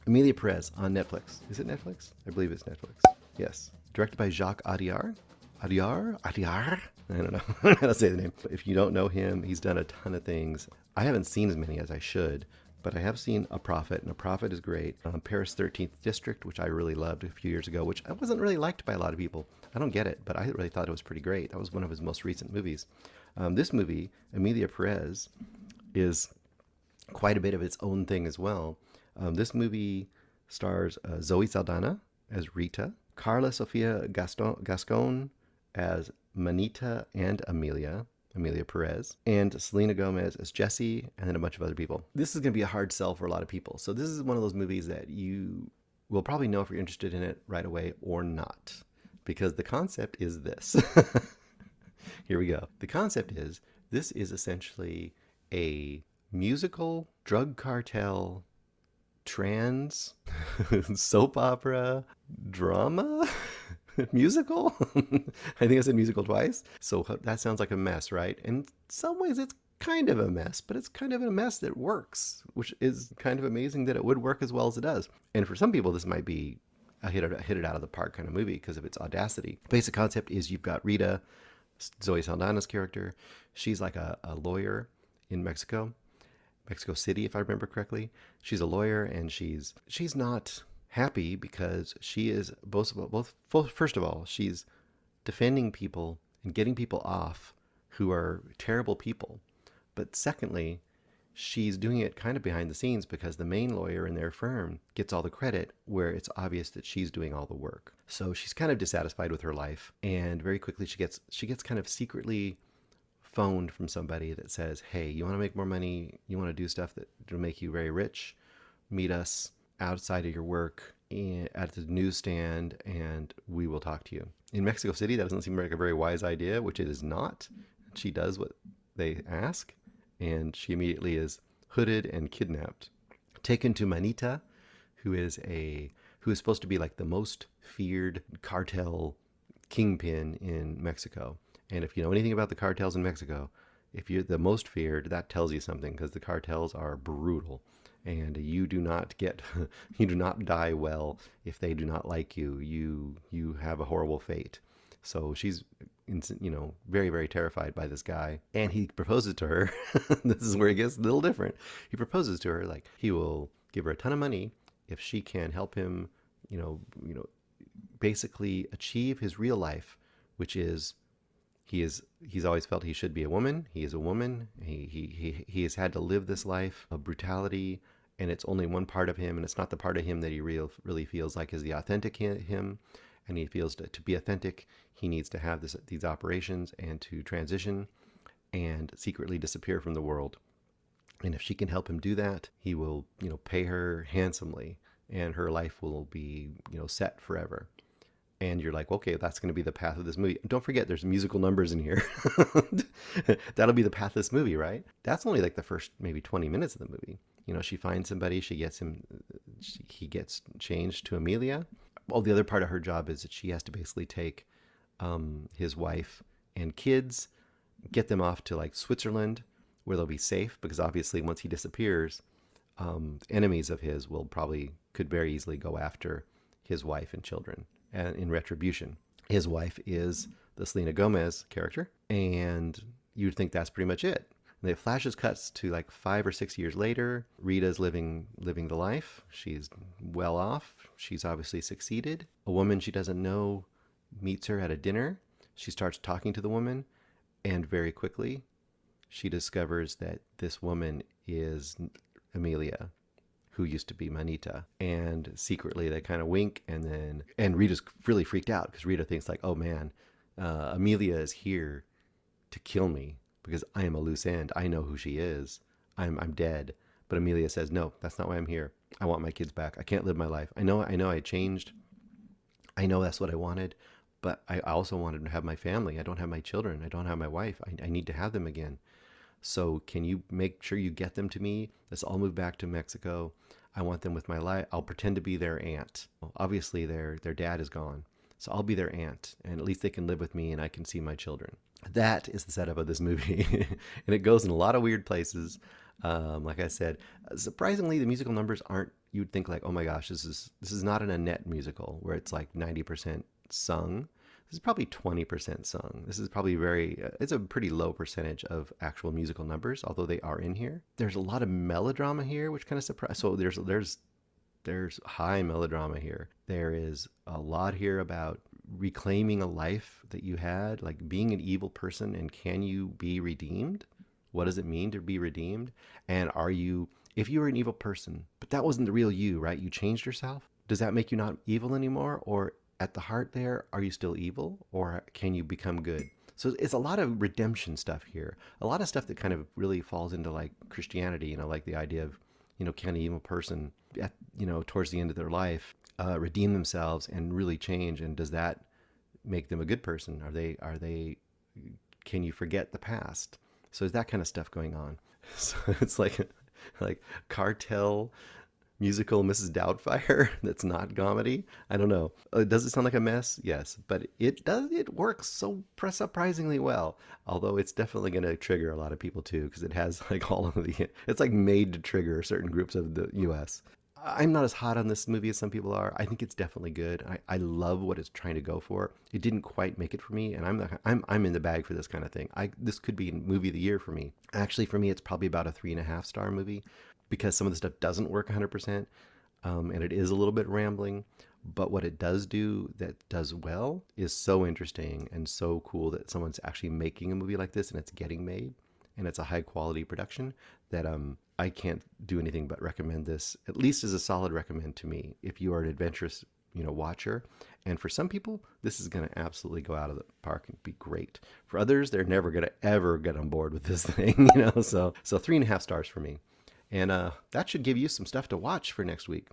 Emilia Pérez on Netflix. Is it Netflix? I believe it's Netflix. Yes. Directed by Jacques Audiard. Audiard? I don't know how to say the name. If you don't know him, he's done a ton of things. I haven't seen as many as I should, but I have seen A Prophet, and A Prophet is great. Paris 13th District, which I really loved a few years ago, which I wasn't really liked by a lot of people. I don't get it, but I really thought it was pretty great. That was one of his most recent movies. This movie, Emilia Pérez, is quite a bit of its own thing as well. This movie stars Zoe Saldaña as Rita, Karla Sofía Gascón as Manita and Emilia Pérez, and Selena Gomez as Jessie, and then a bunch of other people. This is going to be a hard sell for a lot of people. So this is one of those movies that you will probably know if you're interested in it right away or not, because the concept is this. Here we go. The concept is, this is essentially a musical, drug cartel, trans, soap opera, drama, musical. I think I said musical twice. So that sounds like a mess, right? In some ways it's kind of a mess, but it's kind of a mess that works, which is kind of amazing that it would work as well as it does. And for some people, this might be a hit it out of the park kind of movie because of its audacity. Basic concept is you've got Rita, Zoe Saldaña's character. She's like a lawyer in Mexico City, if I remember correctly. She's a lawyer, and she's not happy because she is first of all, she's defending people and getting people off who are terrible people. But secondly, she's doing it kind of behind the scenes because the main lawyer in their firm gets all the credit where it's obvious that she's doing all the work. So she's kind of dissatisfied with her life, and very quickly she gets kind of secretly phoned from somebody that says, hey, you want to make more money? You want to do stuff that will make you very rich? Meet us outside of your work at the newsstand and we will talk to you. In Mexico City, that doesn't seem like a very wise idea, which it is not. She does what they ask, and she immediately is hooded and kidnapped, taken to Manita, who is supposed to be like the most feared cartel kingpin in Mexico. And if you know anything about the cartels in Mexico, if you're the most feared, that tells you something, because the cartels are brutal, and you do not die well if they do not like you. You have a horrible fate. So she's, very, very terrified by this guy, and he proposes to her. This is where it gets a little different. He proposes to her, like, he will give her a ton of money if she can help him, basically achieve his real life, which is, he's always felt he should be a woman. He is a woman. He has had to live this life of brutality, and it's only one part of him, and it's not the part of him that he really feels like is the authentic him. And he feels to be authentic, he needs to have these operations and to transition and secretly disappear from the world. And if she can help him do that, he will, pay her handsomely, and her life will be, set forever. And you're like, okay, that's going to be the path of this movie. Don't forget, there's musical numbers in here. That'll be the path of this movie, right? That's only like the first maybe 20 minutes of the movie. She finds somebody, he gets changed to Emilia. Well, the other part of her job is that she has to basically take his wife and kids, get them off to like Switzerland, where they'll be safe, because obviously once he disappears, enemies of his could very easily go after his wife and children. And in retribution, his wife is the Selena Gomez character, and you'd think that's pretty much it. And it flashes cuts to like 5 or 6 years later. Rita's living the life. She's well off. She's obviously succeeded. A woman she doesn't know meets her at a dinner. She starts talking to the woman, and very quickly she discovers that this woman is Emilia, who used to be Manita. And secretly they kind of wink, and Rita's really freaked out, because Rita thinks like, oh man, Emilia is here to kill me because I am a loose end. I know who she is. I'm dead. But Emilia says, no, that's not why I'm here. I want my kids back. I can't live my life. I know I changed. I know that's what I wanted, but I also wanted to have my family. I don't have my children. I don't have my wife. I need to have them again. So can you make sure you get them to me? Let's all move back to Mexico. I want them with my life. I'll pretend to be their aunt. Well, obviously their dad is gone, so I'll be their aunt, and at least they can live with me and I can see my children. That is the setup of this movie. And it goes in a lot of weird places. Like I said, surprisingly, the musical numbers aren't, you'd think like, oh my gosh, this is not an Annette musical where it's like 90% sung. This is probably 20% sung. This is probably it's a pretty low percentage of actual musical numbers, although they are in here. There's a lot of melodrama here, which kind of surprised. So there's high melodrama here. There is a lot here about reclaiming a life that you had, like being an evil person, and can you be redeemed? What does it mean to be redeemed? And if you were an evil person, but that wasn't the real you, right? You changed yourself. Does that make you not evil anymore? Or at the heart there, are you still evil? Or can you become good? So it's a lot of redemption stuff here. A lot of stuff that kind of really falls into like Christianity, like the idea of, can an evil person, towards the end of their life, redeem themselves and really change? And does that make them a good person? Can you forget the past? So there's that kind of stuff going on. So it's like Cartel musical Mrs. Doubtfire that's not comedy. I don't know. Does it sound like a mess? Yes, but it works so surprisingly well. Although it's definitely going to trigger a lot of people too, because it has like it's like made to trigger certain groups of the US. I'm not as hot on this movie as some people are. I think it's definitely good. I love what it's trying to go for. It didn't quite make it for me, and I'm in the bag for this kind of thing. This could be movie of the year for me. Actually, for me, it's probably about a 3.5-star movie, because some of the stuff doesn't work 100%, and it is a little bit rambling. But what it does do that does well is so interesting and so cool that someone's actually making a movie like this and it's getting made, and it's a high quality production that I can't do anything but recommend this, at least as a solid recommend to me, if you are an adventurous, watcher. And for some people, this is going to absolutely go out of the park and be great. For others, they're never going to ever get on board with this thing, So 3.5 stars for me. And that should give you some stuff to watch for next week.